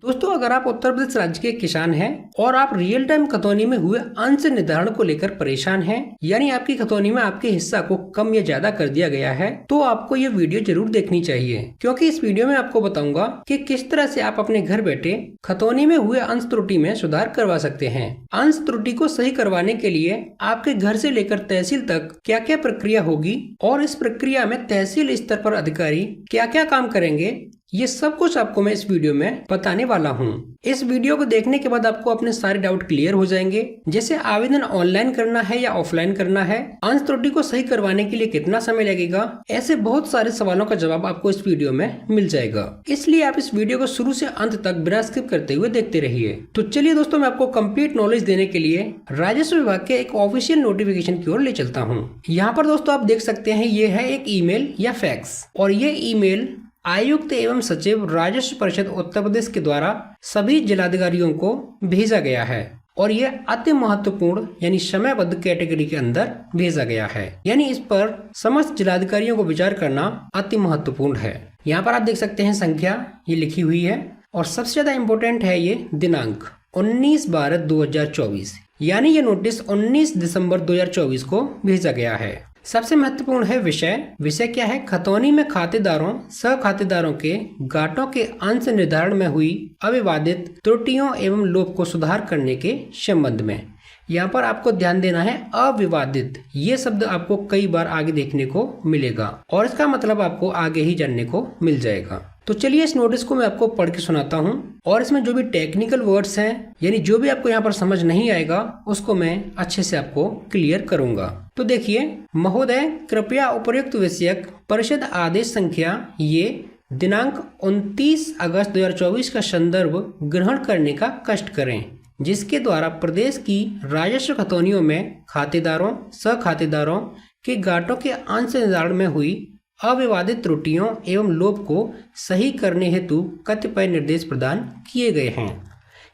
दोस्तों, अगर आप उत्तर प्रदेश राज्य के किसान हैं और आप रियल टाइम खतौनी में हुए अंश निर्धारण को लेकर परेशान हैं, यानी आपकी खतौनी में आपके हिस्सा को कम या ज्यादा कर दिया गया है, तो आपको ये वीडियो जरूर देखनी चाहिए, क्योंकि इस वीडियो में आपको बताऊंगा कि किस तरह से आप अपने घर बैठे खतौनी में हुए अंश त्रुटि में सुधार करवा सकते हैं। अंश त्रुटि को सही करवाने के लिए आपके घर से लेकर तहसील तक क्या क्या प्रक्रिया होगी और इस प्रक्रिया में तहसील स्तर पर अधिकारी क्या क्या काम करेंगे, ये सब कुछ आपको मैं इस वीडियो में बताने वाला हूँ। इस वीडियो को देखने के बाद आपको अपने सारे डाउट क्लियर हो जाएंगे, जैसे आवेदन ऑनलाइन करना है या ऑफलाइन करना है, अंश त्रुटि को सही करवाने के लिए कितना समय लगेगा, ऐसे बहुत सारे सवालों का जवाब आपको इस वीडियो में मिल जाएगा। इसलिए आप इस वीडियो को शुरू से अंत तक बिना स्किप करते हुए देखते रहिए। तो चलिए दोस्तों, मैं आपको कंप्लीट नॉलेज देने के लिए राजस्व विभाग के एक ऑफिशियल नोटिफिकेशन की ओर ले चलता हूँ। यहाँ पर दोस्तों आप देख सकते हैं, ये है एक ईमेल या फैक्स, और ये ईमेल आयुक्त एवं सचिव राजस्व परिषद उत्तर प्रदेश के द्वारा सभी जिलाधिकारियों को भेजा गया है, और यह अति महत्वपूर्ण यानी समयबद्ध कैटेगरी के अंदर भेजा गया है, यानी इस पर समस्त जिलाधिकारियों को विचार करना अति महत्वपूर्ण है। यहाँ पर आप देख सकते हैं संख्या ये लिखी हुई है, और सबसे ज्यादा इम्पोर्टेंट है ये दिनांक 19/12/2024, यानी ये नोटिस 19 दिसंबर 2024 को भेजा गया है। सबसे महत्वपूर्ण है विषय क्या है? खतौनी में खातेदारों सह खातेदारों के घाटों के अंश निर्धारण में हुई अविवादित त्रुटियों एवं लोप को सुधार करने के संबंध में। यहाँ पर आपको ध्यान देना है, अविवादित ये शब्द आपको कई बार आगे देखने को मिलेगा, और इसका मतलब आपको आगे ही जानने को मिल जाएगा। तो चलिए इस नोटिस को मैं आपको पढ़ के सुनाता हूँ, और इसमें जो भी टेक्निकल वर्ड्स हैं, यानी जो भी आपको यहाँ पर समझ नहीं आएगा, उसको मैं अच्छे से आपको क्लियर करूंगा। तो देखिए, महोदय कृपया उपर्युक्त विषयक परिषद आदेश संख्या ये दिनांक 29 अगस्त 2024 का संदर्भ ग्रहण करने का कष्ट करें, जिसके द्वारा प्रदेश की राजस्व खतौनियों में खातेदारों सह खातेदारों के घाटों के अंश निर्धारण में हुई अविवादित त्रुटियों एवं लोप को सही करने हेतु कतिपय निर्देश प्रदान किए गए हैं।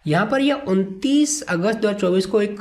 यहाँ पर यह 29 अगस्त 2024 को एक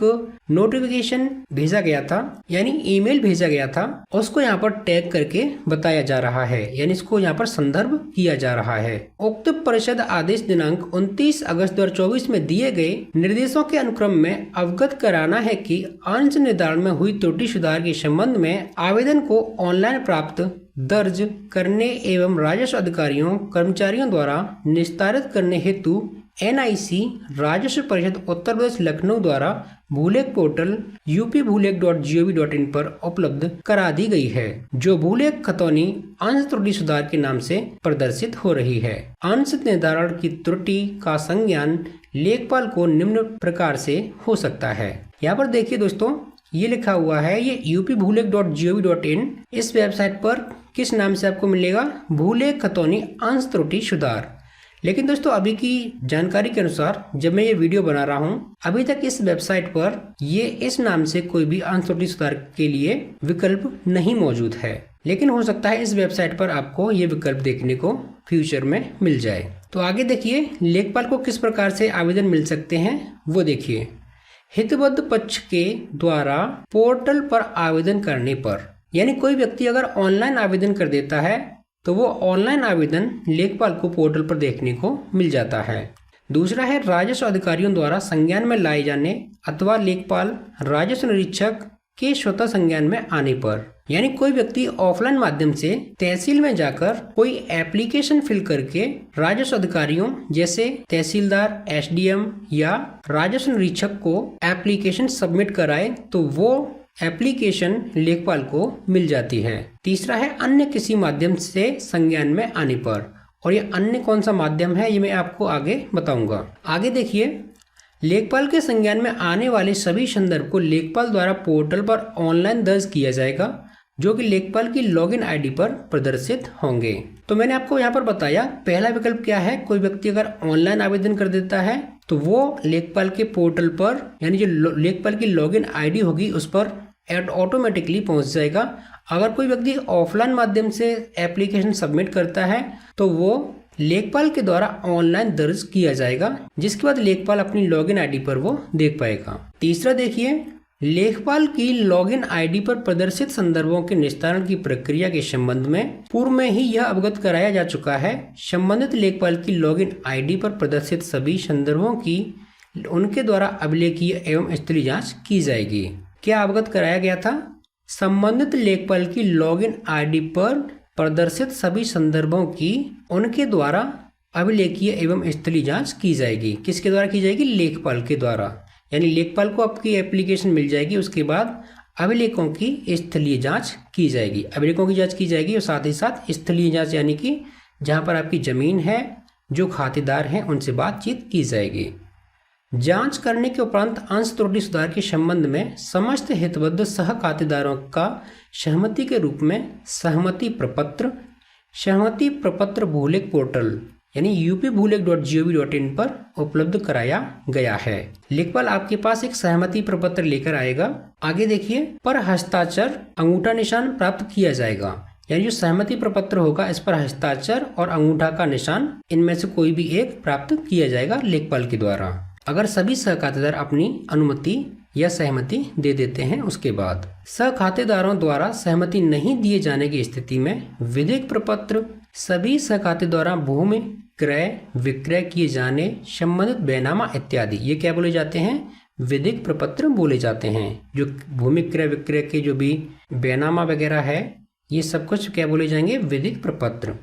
नोटिफिकेशन भेजा गया था, यानी ईमेल भेजा गया था, उसको यहाँ पर टैग करके बताया जा रहा है, यानी इसको यहाँ पर संदर्भ किया जा रहा है। उक्त परिषद आदेश दिनांक 29 अगस्त 2024 में दिए गए निर्देशों के अनुक्रम में अवगत कराना है कि अंश निर्धारण में हुई त्रुटि सुधार के संबंध में आवेदन को ऑनलाइन प्राप्त दर्ज करने एवं राजस्व अधिकारियों कर्मचारियों द्वारा निस्तारित करने हेतु NIC राजस्व परिषद उत्तर प्रदेश लखनऊ द्वारा भूलेख पोर्टल upbhulekh.gov.in पर उपलब्ध करा दी गई है, जो भूलेख खतौनी अंश त्रुटि सुधार के नाम से प्रदर्शित हो रही है। अंश निर्धारण की त्रुटि का संज्ञान लेखपाल को निम्न प्रकार से हो सकता है। यहाँ पर देखिए दोस्तों, ये लिखा हुआ है, ये upbhulekh.gov.in इस वेबसाइट पर किस नाम से आपको मिलेगा? भूलेख खतौनी अंश त्रुटि सुधार। लेकिन दोस्तों, अभी की जानकारी के अनुसार जब मैं ये वीडियो बना रहा हूँ, अभी तक इस वेबसाइट पर ये इस नाम से कोई भी अंश त्रुटि सुधार के लिए विकल्प नहीं मौजूद है, लेकिन हो सकता है इस वेबसाइट पर आपको ये विकल्प देखने को फ्यूचर में मिल जाए। तो आगे देखिए, लेखपाल को किस प्रकार से आवेदन मिल सकते हैं वो देखिए। हितबद्ध पक्ष के द्वारा पोर्टल पर आवेदन करने पर, यानी कोई व्यक्ति अगर ऑनलाइन आवेदन कर देता है तो वो ऑनलाइन आवेदन लेखपाल को पोर्टल पर देखने को मिल जाता है। दूसरा है राजस्व अधिकारियों द्वारा संज्ञान में लाए जाने अथवा लेखपाल राजस्व निरीक्षक के स्वतः संज्ञान में आने पर, यानी कोई व्यक्ति ऑफलाइन माध्यम से तहसील में जाकर कोई एप्लीकेशन फिल करके राजस्व अधिकारियों जैसे तहसीलदार, SDM या राजस्व निरीक्षक को एप्लीकेशन सबमिट कराए तो वो एप्लीकेशन लेखपाल को मिल जाती है। तीसरा है अन्य किसी माध्यम से संज्ञान में आने पर, और ये अन्य कौन सा माध्यम है ये मैं आपको आगे बताऊंगा। आगे देखिए, लेखपाल के संज्ञान में आने वाले सभी संदर्भ को लेखपाल द्वारा पोर्टल पर ऑनलाइन दर्ज किया जाएगा, जो कि लेखपाल की लॉगिन ID पर प्रदर्शित होंगे। तो मैंने आपको यहाँ पर बताया, पहला विकल्प क्या है? कोई व्यक्ति अगर ऑनलाइन आवेदन कर देता है तो वो लेखपाल के पोर्टल पर, यानी जो लेखपाल की लॉगिन ID होगी उस पर ऑटोमेटिकली पहुंच जाएगा। अगर कोई व्यक्ति ऑफलाइन माध्यम से एप्लीकेशन सबमिट करता है तो वो लेखपाल के द्वारा ऑनलाइन दर्ज किया जाएगा, जिसके बाद लेखपाल अपनी लॉगिन ID पर वो देख पाएगा। तीसरा देखिए, लेखपाल की लॉगिन आईडी पर प्रदर्शित संदर्भों के निस्तारण की प्रक्रिया के संबंध में पूर्व में ही यह अवगत कराया जा चुका है। संबंधित लेखपाल की लॉगिन आईडी पर प्रदर्शित सभी संदर्भों की उनके द्वारा अभिलेखीय एवं स्थलीय जांच की जाएगी। क्या अवगत कराया गया था? संबंधित लेखपाल की लॉगिन आईडी पर प्रदर्शित सभी संदर्भों की उनके द्वारा अभिलेखीय एवं स्थलीय जांच की जाएगी। किसके द्वारा की जाएगी? लेखपाल के द्वारा। यानी लेखपाल को आपकी एप्लीकेशन मिल जाएगी, उसके बाद अभिलेखों की स्थलीय जांच की जाएगी। अभिलेखों की जांच की जाएगी और साथ ही साथ स्थलीय जांच यानी कि जहां पर आपकी जमीन है, जो खातेदार हैं, उनसे बातचीत की जाएगी। जांच करने के उपरांत अंश त्रुटि सुधार के संबंध में समस्त हितबद्ध सह खातेदारों का सहमति के रूप में सहमति प्रपत्र भूलेख पोर्टल यानी upbhulik.gov.in पर उपलब्ध कराया गया है। लेखपाल आपके पास एक सहमति प्रपत्र लेकर आएगा। आगे देखिए, पर हस्ताक्षर अंगूठा निशान प्राप्त किया जाएगा। यानी जो सहमति प्रपत्र होगा इस पर हस्ताक्षर और अंगूठा का निशान इनमें से कोई भी एक प्राप्त किया जाएगा लेखपाल के द्वारा। अगर सभी सहखातेदार अपनी अनुमति या सहमति दे देते हैं, उसके बाद सहखातेदारों द्वारा सहमति नहीं दिए जाने की स्थिति में विधिक प्रपत्र सभी सहखाते द्वारा भूमि क्रय विक्रय किए जाने संबंधित बैनामा इत्यादि, ये क्या बोले जाते हैं? विधिक प्रपत्र बोले जाते हैं। जो भूमि क्रय विक्रय के जो भी बैनामा वगैरह है, ये सब कुछ क्या बोले जाएंगे? विधिक प्रपत्र।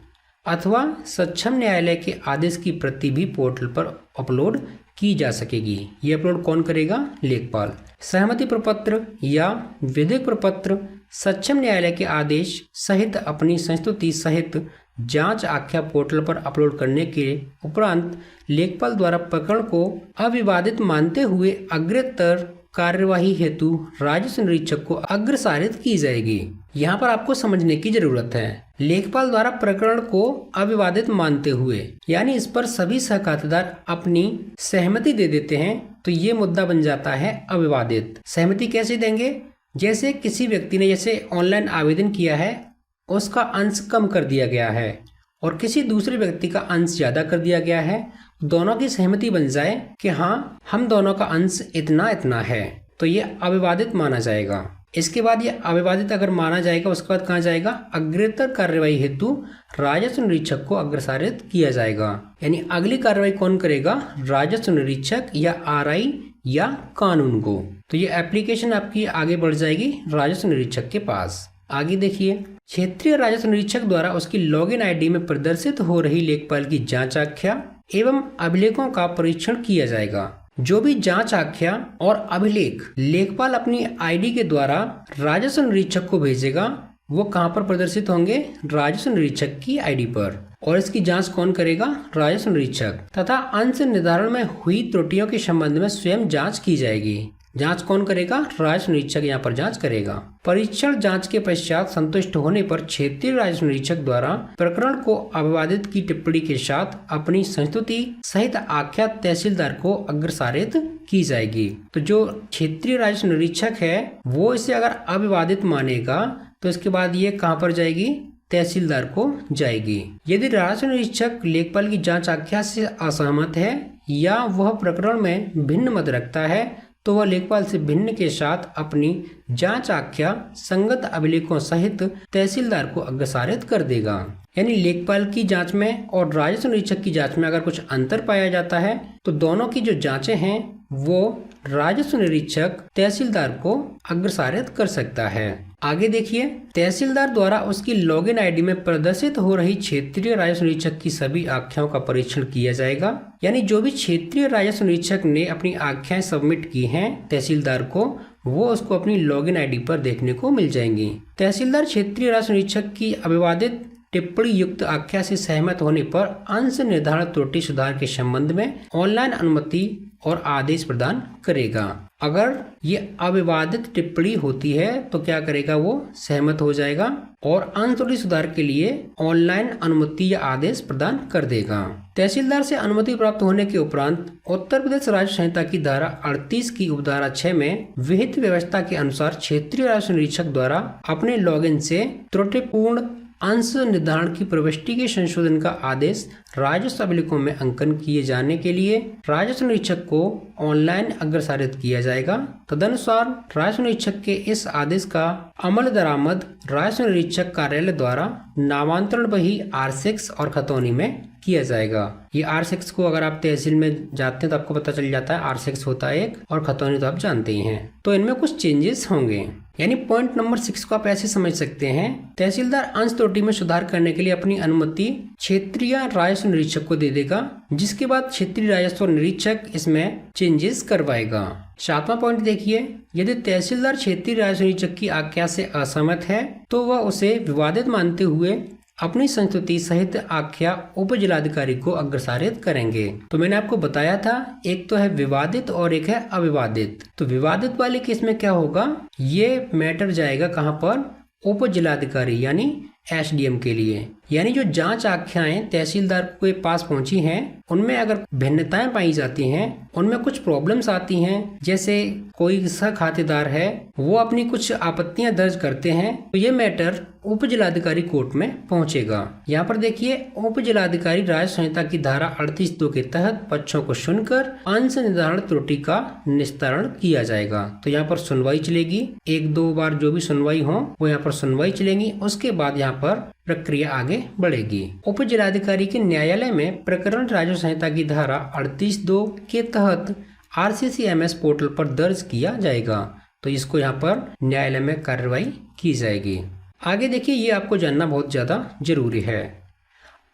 अथवा सक्षम न्यायालय के आदेश की प्रति भी पोर्टल पर अपलोड की जा सकेगी। ये अपलोड कौन करेगा? लेखपाल। सहमति प्रपत्र या विधिक प्रपत्र सक्षम न्यायालय के आदेश सहित अपनी संस्तुति सहित जांच आख्या पोर्टल पर अपलोड करने के उपरांत लेखपाल द्वारा प्रकरण को अविवादित मानते हुए अग्रतर कार्यवाही हेतु राजस्व निरीक्षक को अग्रसारित की जाएगी। यहाँ पर आपको समझने की जरूरत है। लेखपाल द्वारा प्रकरण को अविवादित मानते हुए, यानी इस पर सभी सहखातेदार अपनी सहमति दे देते हैं, तो ये मुद्दा बन जाता है अविवादित। सहमति कैसे देंगे? जैसे किसी व्यक्ति ने जैसे ऑनलाइन आवेदन किया है, उसका अंश कम कर दिया गया है और किसी दूसरे व्यक्ति का अंश ज्यादा कर दिया गया है, दोनों की सहमति बन जाए कि हाँ, हम दोनों का अंश इतना इतना है, तो ये अविवादित माना जाएगा। इसके बाद ये अविवादित अगर माना जाएगा, उसके बाद कहाँ जाएगा? अग्रतर कार्यवाही हेतु राजस्व निरीक्षक को अग्रसारित किया जाएगा। यानी अगली कार्रवाई कौन करेगा? राजस्व निरीक्षक या RI या कानून को। तो ये एप्लीकेशन आपकी आगे बढ़ जाएगी राजस्व निरीक्षक के पास। आगे देखिए, क्षेत्रीय राजस्व निरीक्षक द्वारा उसकी लॉगिन आईडी में प्रदर्शित हो रही लेखपाल की जांच आख्या एवं अभिलेखों का परीक्षण किया जाएगा। जो भी जांच आख्या और अभिलेख लेखपाल अपनी आईडी के द्वारा राजस्व निरीक्षक को भेजेगा, वो कहां पर प्रदर्शित होंगे? राजस्व निरीक्षक की आईडी पर। और इसकी जांच कौन करेगा? राजस्व निरीक्षक। तथा अंश निर्धारण में हुई त्रुटियों के संबंध में स्वयं जांच की जाएगी। जांच कौन करेगा? राजस्व निरीक्षक यहाँ पर जांच करेगा। परीक्षण जांच के पश्चात संतुष्ट होने पर क्षेत्रीय राजस्व निरीक्षक द्वारा प्रकरण को अविवादित की टिप्पणी के साथ अपनी संस्तुति सहित आख्या तहसीलदार को अग्रसारित की जाएगी। तो जो क्षेत्रीय राजस्व निरीक्षक है वो इसे अगर अविवादित मानेगा तो इसके बाद ये कहाँ पर जाएगी? तहसीलदार को जाएगी। यदि राजस्व निरीक्षक लेखपाल की जांच आख्या से असहमत है या वह प्रकरण में भिन्न मत रखता है तो वह लेखपाल से भिन्न के साथ अपनी जांच आख्या संगत अभिलेखों सहित तहसीलदार को अग्रसारित कर देगा। यानी लेखपाल की जांच में और राजस्व निरीक्षक की जांच में अगर कुछ अंतर पाया जाता है तो दोनों की जो जांचें हैं वो राजस्व निरीक्षक तहसीलदार को अग्रसारित कर सकता है। आगे देखिए, तहसीलदार द्वारा उसकी लॉगिन आईडी में प्रदर्शित हो रही क्षेत्रीय राजस्व निरीक्षक की सभी आख्याओं का परीक्षण किया जाएगा। यानी जो भी क्षेत्रीय राजस्व निरीक्षक ने अपनी आख्याएं सबमिट की हैं तहसीलदार को, वो उसको अपनी लॉगिन आईडी पर देखने को मिल जाएंगी। तहसीलदार क्षेत्रीय राजस्व निरीक्षक की अविवादित टिप्पणी युक्त आख्या से सहमत होने पर अंश निर्धारण त्रुटि सुधार के संबंध में ऑनलाइन अनुमति और आदेश प्रदान करेगा। अगर ये अविवादित टिप्पणी होती है तो क्या करेगा? वो सहमत हो जाएगा और अंश त्रुटि सुधार के लिए ऑनलाइन अनुमति या आदेश प्रदान कर देगा। तहसीलदार से अनुमति प्राप्त होने के उपरांत उत्तर प्रदेश राज्य संहिता की धारा 38 की उपधारा 6 में विहित व्यवस्था के अनुसार क्षेत्रीय राजस्व निरीक्षक द्वारा अपने लॉगिन से त्रुटिपूर्ण अंश निर्धारण की प्रविष्टि के संशोधन का आदेश राजस्व अभिलेखों में अंकन किए जाने के लिए राजस्व निरीक्षक को ऑनलाइन अग्रसारित किया जाएगा। तदनुसार राजस्व निरीक्षक के इस आदेश का अमल दरामद राजस्व निरीक्षक कार्यालय द्वारा नामांतरण बही R6 और खतौनी में किया जाएगा। ये R6 को अगर आप तहसील में जाते हैं तो आपको पता चल जाता है R6 होता है एक, और खतौनी तो आप जानते ही हैं। तो इनमें कुछ चेंजेस होंगे। यानी पॉइंट नंबर 6 को आप ऐसे समझ सकते हैं, तहसीलदार अंश त्रुटि में सुधार करने के लिए अपनी अनुमति क्षेत्रीय राजस्व निरीक्षक को दे देगा, जिसके बाद क्षेत्रीय राजस्व निरीक्षक इसमें चेंजेस करवाएगा। 7वां पॉइंट देखिए, यदि तहसीलदार क्षेत्रीय राजस्व निरीक्षक की आज्ञा से असहमत है तो वह उसे विवादित मानते हुए अपनी संस्तुति सहित आख्या उप जिलाधिकारी को अग्रसारित करेंगे। तो मैंने आपको बताया था, एक तो है विवादित और एक है अविवादित। तो विवादित वाले केस में क्या होगा, ये मैटर जाएगा कहाँ पर, उप जिलाधिकारी यानी SDM के लिए। यानी जो जांच आख्याएं तहसीलदार के पास पहुंची हैं उनमें अगर भिन्नताएं पाई जाती हैं, उनमें कुछ प्रॉब्लम्स आती हैं, जैसे कोई सह खातेदार है वो अपनी कुछ आपत्तियां दर्ज करते हैं, तो ये मैटर उप जिलाधिकारी कोर्ट में पहुंचेगा। यहाँ पर देखिए, उप जिलाधिकारी राजस्व संहिता की धारा 38(2) के तहत पक्षों को सुनकर अंश निर्धारण त्रुटि का निस्तारण किया जाएगा। तो यहाँ पर सुनवाई चलेगी, 1-2 बार जो भी सुनवाई हो वो यहाँ पर सुनवाई चलेगी। उसके बाद यहाँ पर प्रक्रिया आगे बढ़ेगी। उप जिलाधिकारी के न्यायालय में प्रकरण राजस्व संहिता की धारा 38(2) के तहत RCCMS पोर्टल पर दर्ज किया जाएगा। तो इसको यहाँ पर न्यायालय में कार्रवाई की जाएगी। आगे देखिए, ये आपको जानना बहुत ज्यादा जरूरी है।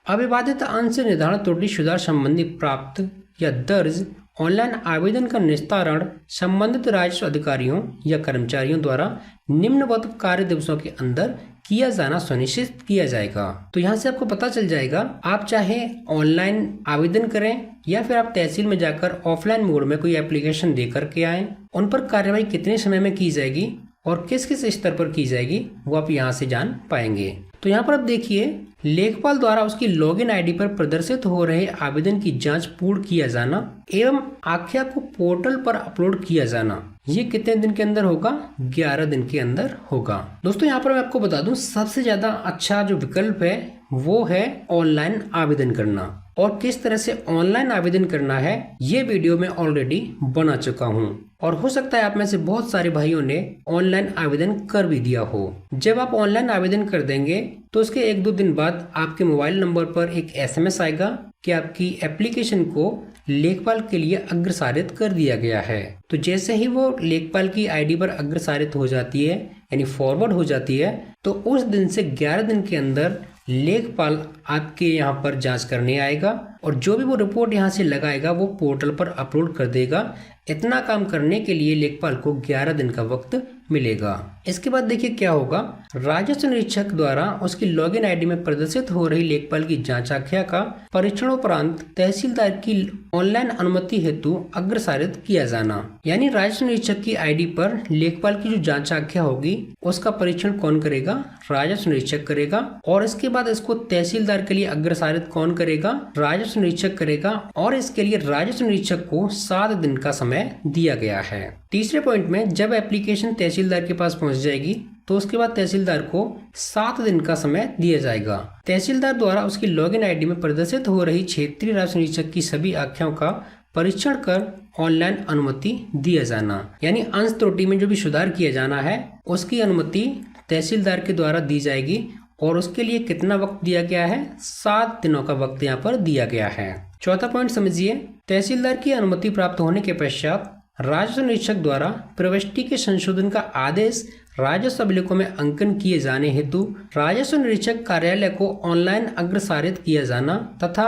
अविवादित अंश निर्धारण त्रुटि सुधार संबंधी प्राप्त या दर्ज ऑनलाइन आवेदन का निस्तारण संबंधित राजस्व अधिकारियों या कर्मचारियों द्वारा निम्नवत कार्य दिवसों के अंदर किया जाना सुनिश्चित किया जाएगा। तो यहाँ से आपको पता चल जाएगा, आप चाहे ऑनलाइन आवेदन करें या फिर आप तहसील में जाकर ऑफलाइन मोड में कोई एप्लीकेशन दे करके आए, उन पर कार्रवाई कितने समय में की जाएगी और किस किस स्तर पर की जाएगी वो आप यहाँ से जान पाएंगे। तो यहाँ पर आप देखिए, लेखपाल द्वारा उसकी लॉगिन आईडी पर प्रदर्शित हो रहे आवेदन की जांच पूर्ण किया जाना एवं आख्या को पोर्टल पर अपलोड किया जाना, ये कितने दिन के अंदर होगा, 11 दिन के अंदर होगा। दोस्तों यहाँ पर मैं आपको बता दूं, सबसे ज्यादा अच्छा जो विकल्प है वो है ऑनलाइन आवेदन करना। और किस तरह से ऑनलाइन आवेदन करना है ये वीडियो में ऑलरेडी बना चुका हूँ, और हो सकता है आप में से बहुत सारे भाइयों ने ऑनलाइन आवेदन कर भी दिया हो। जब आप ऑनलाइन आवेदन कर देंगे तो उसके 1-2 दिन बाद आपके मोबाइल नंबर पर एक SMS आएगा कि आपकी एप्लीकेशन को लेखपाल के लिए अग्रसारित कर दिया गया है। तो जैसे ही वो लेखपाल की आईडी पर अग्रसारित हो जाती है, यानी फॉरवर्ड हो जाती है, तो उस दिन से 11 दिन के अंदर लेखपाल आपके यहाँ पर जांच करने आएगा और जो भी वो रिपोर्ट यहाँ से लगाएगा वो पोर्टल पर अपलोड कर देगा। इतना काम करने के लिए लेखपाल को 11 दिन का वक्त मिलेगा। इसके बाद देखिए क्या होगा, राजस्व निरीक्षक द्वारा उसकी लॉगिन आईडी में प्रदर्शित हो रही लेखपाल की जांच आख्या का परीक्षणोपरांत तहसीलदार की ऑनलाइन अनुमति हेतु अग्रसारित किया जाना। यानी राजस्व निरीक्षक की आईडी पर लेखपाल की जो जांच आख्या होगी उसका परीक्षण कौन करेगा, राजस्व निरीक्षक करेगा। और इसके बाद इसको तहसीलदार के लिए अग्रसारित कौन करेगा, राजस्व निरीक्षक करेगा। और इसके लिए राजस्व निरीक्षक को 7 दिन का समय दिया गया है। तीसरे पॉइंट में, जब एप्लीकेशन तहसीलदार के पास पहुंच जाएगी तो उसके बाद तहसीलदार को 7 दिन का समय दिया जाएगा। तहसीलदार द्वारा उसकी लॉगिन आईडी में प्रदर्शित हो रही क्षेत्रीय राजस्व निरीक्षक की सभी आख्याओं का परीक्षण कर ऑनलाइन अनुमति दिया जाना। यानी अंश त्रुटि में जो भी सुधार किया जाना है उसकी अनुमति तहसीलदार के द्वारा दी जाएगी। और उसके लिए कितना वक्त दिया गया है, 7 दिनों का वक्त यहाँ पर दिया गया है। चौथा पॉइंट समझिए, तहसीलदार की अनुमति प्राप्त होने के पश्चात राजस्व निरीक्षक द्वारा प्रविष्टि के संशोधन का आदेश राजस्व अभिलेखों में अंकन किए जाने हेतु राजस्व निरीक्षक कार्यालय को ऑनलाइन अग्रसारित किया जाना तथा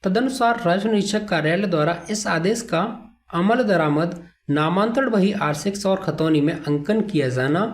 तदनुसार राजस्व निरीक्षक कार्यालय द्वारा इस आदेश का अमल दरामद नामांतरण बही R6 और खतौनी में अंकन किया जाना।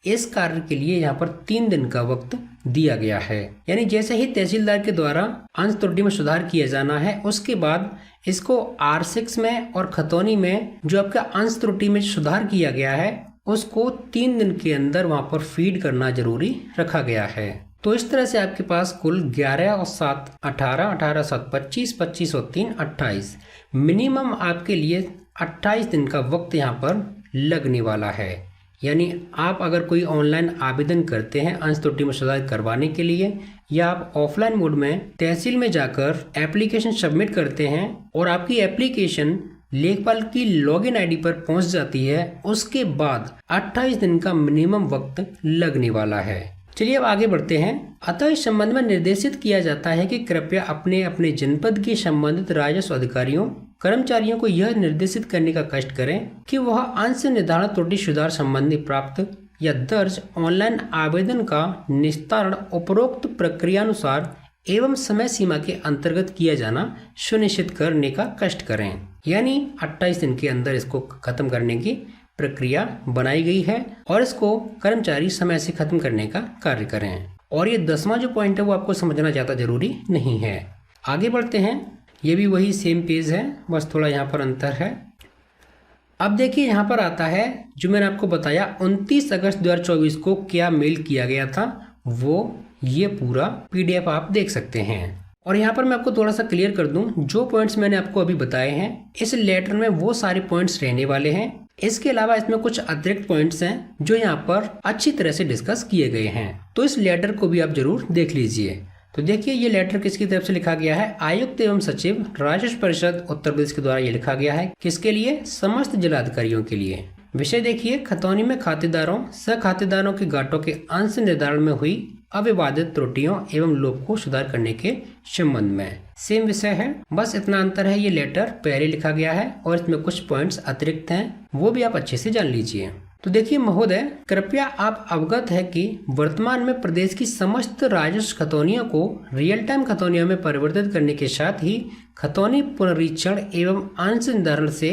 इस कार्य के लिए यहाँ पर 3 दिन का वक्त दिया गया है। यानी जैसे ही तहसीलदार के द्वारा अंश त्रुटि में सुधार किया जाना है उसके बाद इसको R6 में और खतौनी में जो आपका अंश त्रुटि में सुधार किया गया है उसको 3 दिन के अंदर वहां पर फीड करना जरूरी रखा गया है। तो इस तरह से आपके पास कुल 11 और 7 18, 18 7 25, 25 और 3 28, मिनिमम आपके लिए 28 दिन का वक्त यहाँ पर लगने वाला है। यानी आप अगर कोई ऑनलाइन आवेदन करते हैं अंश त्रुटि में सुधार करवाने के लिए, या आप ऑफलाइन मोड में तहसील में जाकर एप्लीकेशन सबमिट करते हैं और आपकी एप्लीकेशन लेखपाल की लॉगिन आईडी पर पहुंच जाती है, उसके बाद 28 दिन का मिनिमम वक्त लगने वाला है। चलिए अब आगे बढ़ते हैं। अतः इस संबंध में निर्देशित किया जाता है कि कृपया अपने अपने जनपद के संबंधित राजस्व अधिकारियों कर्मचारियों को यह निर्देशित करने का कष्ट करें कि वह अंश निर्धारण त्रुटि सुधार संबंधी प्राप्त या दर्ज ऑनलाइन आवेदन का निस्तारण उपरोक्त प्रक्रियानुसार एवं समय सीमा के अंतर्गत किया जाना सुनिश्चित करने का कष्ट करें। यानी 28 दिन के अंदर इसको खत्म करने की प्रक्रिया बनाई गई है और इसको कर्मचारी समय से खत्म करने का कार्य करें। और ये 10वां जो पॉइंट है वो आपको समझना ज़्यादा जरूरी नहीं है। आगे बढ़ते हैं। ये भी वही सेम पेज है, बस थोड़ा यहाँ पर अंतर है। अब देखिए यहाँ पर आता है जो मैंने आपको बताया 29 अगस्त 2024 को क्या मेल किया गया था, वो ये पूरा PDF आप देख सकते हैं। और यहाँ पर मैं आपको थोड़ा सा क्लियर कर दूं, जो पॉइंट्स मैंने आपको अभी बताए हैं इस लेटर में वो सारे पॉइंट्स रहने वाले हैं। इसके अलावा इसमें कुछ अतिरिक्त पॉइंट्स हैं जो यहाँ पर अच्छी तरह से डिस्कस किए गए हैं, तो इस लेटर को भी आप जरूर देख लीजिए। तो देखिए ये लेटर किसकी तरफ से लिखा गया है, आयुक्त एवं सचिव राजस्व परिषद उत्तर प्रदेश के द्वारा ये लिखा गया है। किसके लिए, समस्त जिलाधिकारियों के लिए। विषय देखिए, खतौनी में खातेदारों सह खातेदारों के घाटों के अंश निर्धारण में हुई अविवादित त्रुटियों एवं लोप को सुधार करने के संबंध में सेम विषय है, बस इतना अंतर है। ये लेटर पहले लिखा गया है और इसमें कुछ पॉइंट्स अतिरिक्त हैं, वो भी आप अच्छे से जान लीजिए। तो देखिए महोदय, कृपया आप अवगत है कि वर्तमान में प्रदेश की समस्त राजस्व खतौनियों को रियल टाइम खतौनियों में परिवर्तित करने के साथ ही खतौनी पुनरीक्षण एवं अंश निर्धारण से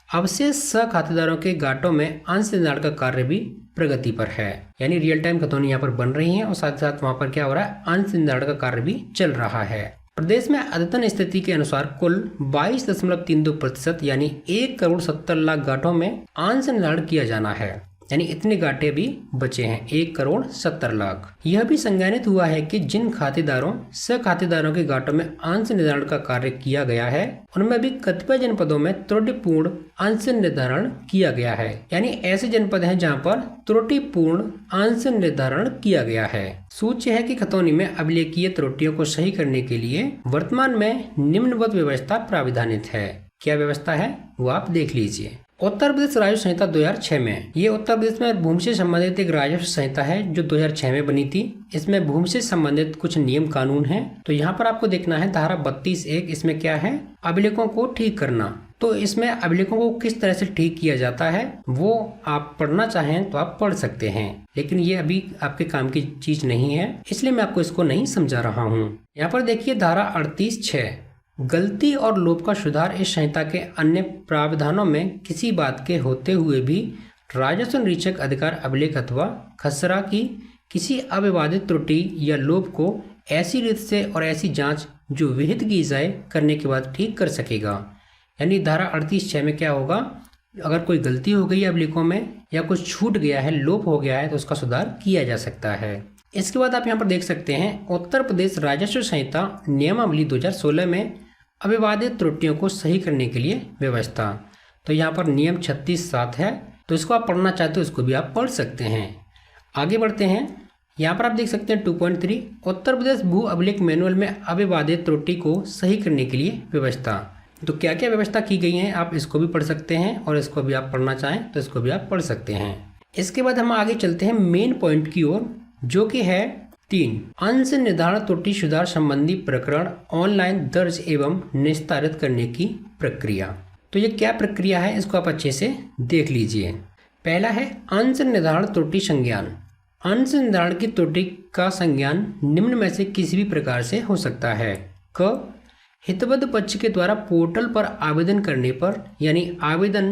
अवशेष सह खातेदारों के घाटों में अंश निर्धारण का कार्य भी प्रगति पर है। यानी रियल टाइम खतौनी यहाँ पर बन रही है और साथ साथ वहाँ पर क्या हो रहा है, अंश निर्धारण का कार्य भी चल रहा है। प्रदेश में अद्यतन स्थिति के अनुसार कुल 22.32% यानी 1,70,00,000 घाटों में अंश निर्धारण किया जाना है। यानी इतने घाटे भी बचे हैं, 1,70,00,000। यह भी संज्ञानित हुआ है कि जिन खातेदारों सह खातेदारों के घाटों में अंश निर्धारण का कार्य किया गया है उनमें भी कतिपय जनपदों में त्रुटिपूर्ण अंश निर्धारण किया गया है। यानी ऐसे जनपद हैं जहां पर त्रुटिपूर्ण अंश निर्धारण किया गया है। सूच्य है कि खतौनी में अभिलेखीय त्रुटियों को सही करने के लिए वर्तमान में निम्नवत व्यवस्था प्राविधानित है। क्या व्यवस्था है वो आप देख लीजिए। उत्तर प्रदेश राजस्व संहिता 2006 में, ये उत्तर प्रदेश में भूमि से संबंधित एक राजस्व संहिता है जो 2006 में बनी थी। इसमें भूमि से संबंधित कुछ नियम कानून हैं। तो यहाँ पर आपको देखना है धारा 32(1), इसमें क्या है, अभिलेखों को ठीक करना। तो इसमें अभिलेखों को किस तरह से ठीक किया जाता है वो आप पढ़ना चाहें तो आप पढ़ सकते हैं, लेकिन ये अभी आपके काम की चीज नहीं है, इसलिए मैं आपको इसको नहीं समझा रहा हूँ। यहाँ पर देखिए धारा 38(6), गलती और लोप का सुधार इस संहिता के अन्य प्रावधानों में किसी बात के होते हुए भी राजस्व निरीक्षक अधिकार अभिलेख अथवा खसरा की किसी अविवादित त्रुटि या लोप को ऐसी रीत से और ऐसी जांच जो विहित की जाए करने के बाद ठीक कर सकेगा। यानी धारा 38(6) में क्या होगा, अगर कोई गलती हो गई अभिलेखों में या कुछ छूट गया है, लोप हो गया है, तो उसका सुधार किया जा सकता है। इसके बाद आप यहाँ पर देख सकते हैं उत्तर प्रदेश राजस्व संहिता नियमावली 2016 में अविवादित त्रुटियों को सही करने के लिए व्यवस्था। तो यहाँ पर नियम 36(7) है, तो इसको आप पढ़ना चाहते हो इसको भी आप पढ़ सकते हैं। आगे बढ़ते हैं। यहाँ पर आप देख सकते हैं 2.3 उत्तर प्रदेश भू अभिलेख मैनुअल में अविवादित त्रुटि को सही करने के लिए व्यवस्था। तो क्या क्या व्यवस्था की गई है आप इसको भी पढ़ सकते हैं और इसको भी आप पढ़ना चाहें तो इसको भी आप पढ़ सकते हैं। इसके बाद हम आगे चलते हैं मेन पॉइंट की ओर, जो कि है 3 अंश निर्धारण त्रुटि सुधार संबंधी प्रकरण ऑनलाइन दर्ज एवं निस्तारित करने की प्रक्रिया। तो ये क्या प्रक्रिया है इसको आप अच्छे से देख लीजिए। पहला है अंश निर्धारण त्रुटि संज्ञान। अंश निर्धारण की त्रुटि का संज्ञान निम्न में से किसी भी प्रकार से हो सकता है। क हितबद्ध पक्ष के द्वारा पोर्टल पर आवेदन करने पर, यानी आवेदन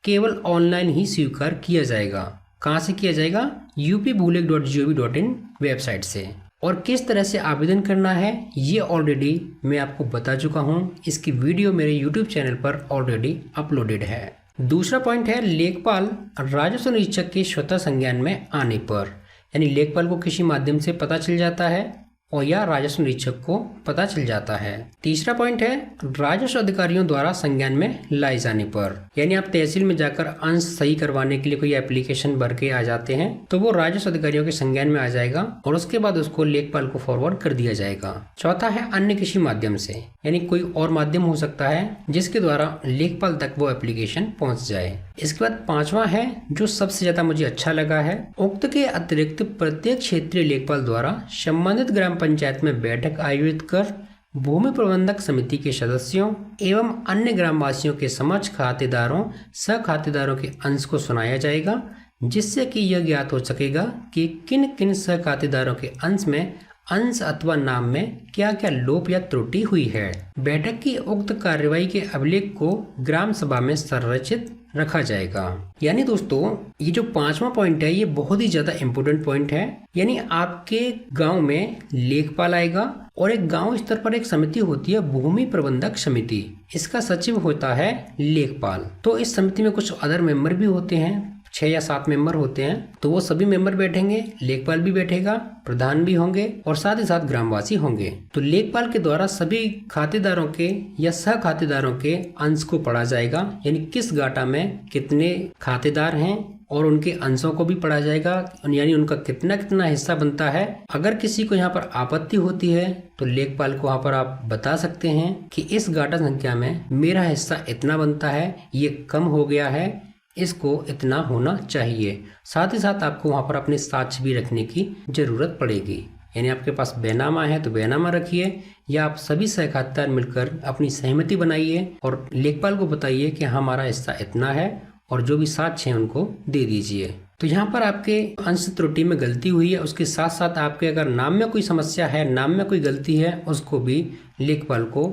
केवल ऑनलाइन ही स्वीकार किया जाएगा। कहाँ से किया जाएगा, upbhuleg.gov.in वेबसाइट से। और किस तरह से आवेदन करना है ये ऑलरेडी मैं आपको बता चुका हूँ, इसकी वीडियो मेरे यूट्यूब चैनल पर ऑलरेडी अपलोडेड है। दूसरा पॉइंट है लेखपाल राजस्व निरीक्षक के स्वतः संज्ञान में आने पर, यानी लेखपाल को किसी माध्यम से पता चल जाता है और या राजस्व निरीक्षक को पता चल जाता है। तीसरा पॉइंट है राजस्व अधिकारियों द्वारा संज्ञान में लाए जाने पर, यानी आप तहसील में जाकर अंश सही करवाने के लिए कोई एप्लीकेशन भर के आ जाते हैं तो वो राजस्व अधिकारियों के संज्ञान में आ जाएगा और उसके बाद उसको लेखपाल को फॉरवर्ड कर दिया जाएगा। चौथा है अन्य किसी माध्यम से, यानी कोई और माध्यम हो सकता है जिसके द्वारा लेखपाल तक वो एप्लीकेशन पहुंच जाए। इसके बाद पांचवा है जो सबसे ज्यादा मुझे अच्छा लगा है, उक्त के अतिरिक्त प्रत्येक क्षेत्रीय लेखपाल द्वारा संबंधित ग्राम पंचायत में बैठक आयोजित कर भूमि प्रबंधक समिति के सदस्यों एवं अन्य ग्रामवासियों के समक्ष खातेदारों सह खातेदारों के अंश को सुनाया जाएगा, जिससे कि यह ज्ञात हो सकेगा कि किन किन सह खातेदारों के अंश में अंश अथवा नाम में क्या क्या लोप या त्रुटि हुई है। बैठक की उक्त कार्यवाही के अभिलेख को ग्राम सभा में संरक्षित रखा जाएगा। यानी दोस्तों ये जो पांचवा पॉइंट है ये बहुत ही ज्यादा इम्पोर्टेंट पॉइंट है। यानी आपके गांव में लेखपाल आएगा और एक गांव स्तर पर एक समिति होती है भूमि प्रबंधक समिति, इसका सचिव होता है लेखपाल। तो इस समिति में कुछ अदर मेंबर भी होते हैं, 6 या 7 मेंबर होते हैं, तो वो सभी मेंबर बैठेंगे, लेखपाल भी बैठेगा, प्रधान भी होंगे और साथ ही साथ ग्रामवासी होंगे। तो लेखपाल के द्वारा सभी खातेदारों के या सह खातेदारों के अंश को पढ़ा जाएगा, यानी किस गाटा में कितने खातेदार हैं और उनके अंशों को भी पढ़ा जाएगा, यानी उनका कितना कितना हिस्सा बनता है। अगर किसी को यहाँ पर आपत्ति होती है तो लेखपाल को वहाँ पर आप बता सकते हैं कि इस गाटा संख्या में मेरा हिस्सा इतना बनता है, ये कम हो गया है, इसको इतना होना चाहिए। साथ ही साथ आपको वहाँ पर अपने साक्ष्य भी रखने की जरूरत पड़ेगी, यानी आपके पास बैनामा है तो बैनामा रखिए या आप सभी सहखातेदार मिलकर अपनी सहमति बनाइए और लेखपाल को बताइए कि हमारा हिस्सा इतना है और जो भी साक्ष्य है उनको दे दीजिए। तो यहाँ पर आपके अंश त्रुटि में गलती हुई है, उसके साथ साथ आपके अगर नाम में कोई समस्या है, नाम में कोई गलती है, उसको भी लेखपाल को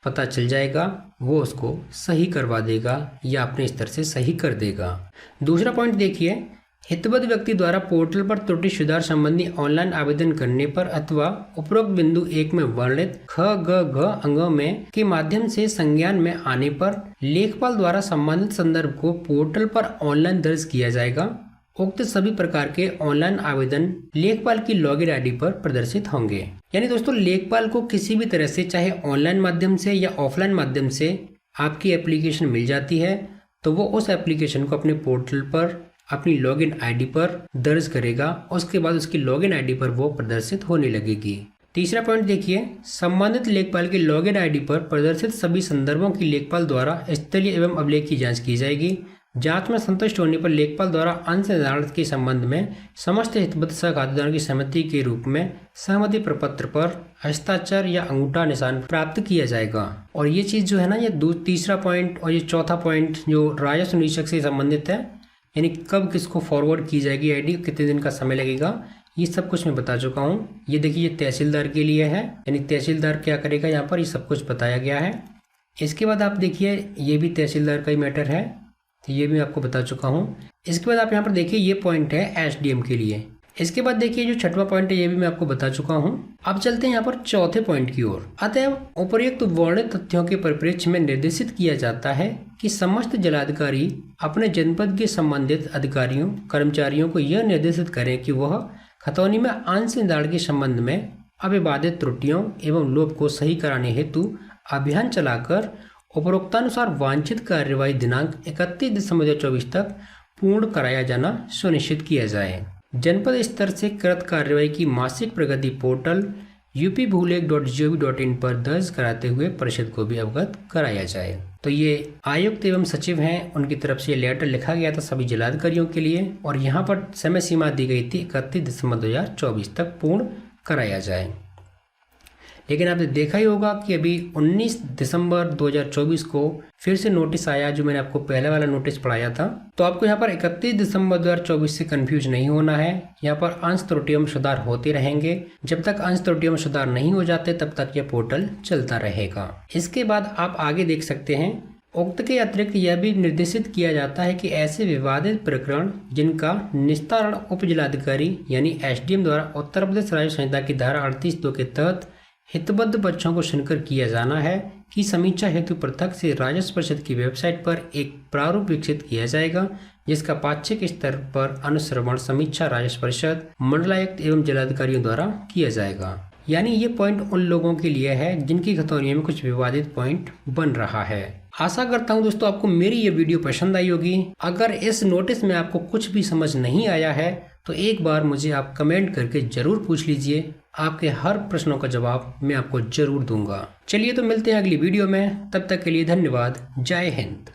पता चल जाएगा, वो उसको सही करवा देगा या अपने स्तर से सही कर देगा। दूसरा पॉइंट देखिए, हितबद्ध व्यक्ति द्वारा पोर्टल पर त्रुटि सुधार संबंधी ऑनलाइन आवेदन करने पर अथवा उपरोक्त बिंदु 1 में वर्णित ख ग घ अंगों में के माध्यम से संज्ञान में आने पर लेखपाल द्वारा संबंधित संदर्भ को पोर्टल पर ऑनलाइन दर्ज किया जाएगा। उक्त सभी प्रकार के ऑनलाइन आवेदन लेखपाल की लॉगिन आईडी पर प्रदर्शित होंगे। यानी दोस्तों लेखपाल को किसी भी तरह से चाहे ऑनलाइन माध्यम से या ऑफलाइन माध्यम से आपकी एप्लीकेशन मिल जाती है तो वो उस एप्लीकेशन को अपने पोर्टल पर अपनी लॉगिन आईडी पर दर्ज करेगा, उसके बाद उसकी लॉगिन आईडी पर वो प्रदर्शित होने लगेगी। तीसरा पॉइंट देखिए, संबंधित लेखपाल की लॉगिन आईडी पर प्रदर्शित सभी संदर्भों की लेखपाल द्वारा स्थलीय एवं अभिलेख की जांच की जाएगी। जांच में संतुष्ट होने पर लेखपाल द्वारा अंश निर्धारण के संबंध में समस्त हितबद्ध सह खातेदारों की सहमति के रूप में सहमति प्रपत्र पर हस्ताक्षर या अंगूठा निशान प्राप्त किया जाएगा। और ये चीज जो है ना, ये तीसरा पॉइंट और ये चौथा पॉइंट जो राजस्व निरीक्षक से संबंधित है, यानी कब किसको फॉरवर्ड की जाएगी आईडी, कितने दिन का समय लगेगा, ये सब कुछ मैं बता चुका हूँ। ये देखिए ये तहसीलदार के लिए है, यानी तहसीलदार क्या करेगा यहाँ पर, ये सब कुछ बताया गया है। इसके बाद आप देखिए ये भी तहसीलदार का ही मैटर है, तो ये भी आपको बता चुका हूँ। इसके बाद आप यहाँ पर देखिए ये पॉइंट है एसडीएम के लिए। इसके बाद देखिए जो छठवां पॉइंट है ये भी मैं आपको बता चुका हूँ। अब चलते हैं यहाँ पर चौथे पॉइंट की ओर। अतएव उपर्युक्त वर्णित तथ्यों के परिप्रेक्ष्य में निर्देशित किया जाता है कि समस्त जिलाधिकारी अपने जनपद के संबंधित अधिकारियों कर्मचारियों को यह निर्देशित करें कि वह खतौनी में अंश निर्धारण के संबंध में अविवादित त्रुटियों एवं लोप को सही कराने हेतु अभियान चलाकर उपरोक्तानुसार वांछित कार्यवाही दिनांक 31 दिसंबर 2024 तक पूर्ण कराया जाना सुनिश्चित किया जाए। जनपद स्तर से कृत कार्यवाही की मासिक प्रगति पोर्टल upbhuleख.gov.in पर दर्ज कराते हुए परिषद को भी अवगत कराया जाए। तो ये आयुक्त एवं सचिव हैं, उनकी तरफ से लेटर लिखा गया था सभी जिलाधिकारियों के लिए और यहाँ पर समय सीमा दी गई थी 31 दिसंबर 2024 तक पूर्ण कराया जाए। लेकिन आपने देखा ही होगा कि अभी 19 दिसंबर 2024 को फिर से नोटिस आया, जो मैंने आपको पहले वाला नोटिस पढ़ाया था। तो आपको यहाँ पर 31 दिसंबर 2024 से कंफ्यूज नहीं होना है। यहाँ पर अंश त्रुटियों में सुधार होते रहेंगे। जब तक अंश त्रुटियों में सुधार नहीं हो जाते तब तक यह पोर्टल चलता रहेगा। इसके बाद आप आगे देख सकते हैं, उक्त के अतिरिक्त यह भी निर्देशित किया जाता है कि ऐसे विवादित प्रकरण जिनका निस्तारण उप जिलाधिकारी यानी एसडीएम द्वारा उत्तर प्रदेश राजस्व संहिता की धारा 38(2) के तहत हितबद्ध पक्षों को सुनकर किया जाना है कि समीक्षा हेतु पृथक से राजस्व परिषद की वेबसाइट पर एक प्रारूप विकसित किया जाएगा, जिसका पाक्षिक स्तर पर अनुश्रवण समीक्षा राजस्व परिषद मंडलायुक्त एवं जिलाधिकारियों द्वारा किया जाएगा। यानी ये पॉइंट उन लोगों के लिए है जिनकी खतौनियों में कुछ विवादित पॉइंट बन रहा है। आशा करता हूँ दोस्तों आपको मेरी ये वीडियो पसंद आई होगी। अगर इस नोटिस में आपको कुछ भी समझ नहीं आया है तो एक बार मुझे आप कमेंट करके जरूर पूछ लीजिए। आपके हर प्रश्नों का जवाब मैं आपको जरूर दूंगा। चलिए तो मिलते हैं अगली वीडियो में, तब तक के लिए धन्यवाद। जय हिंद।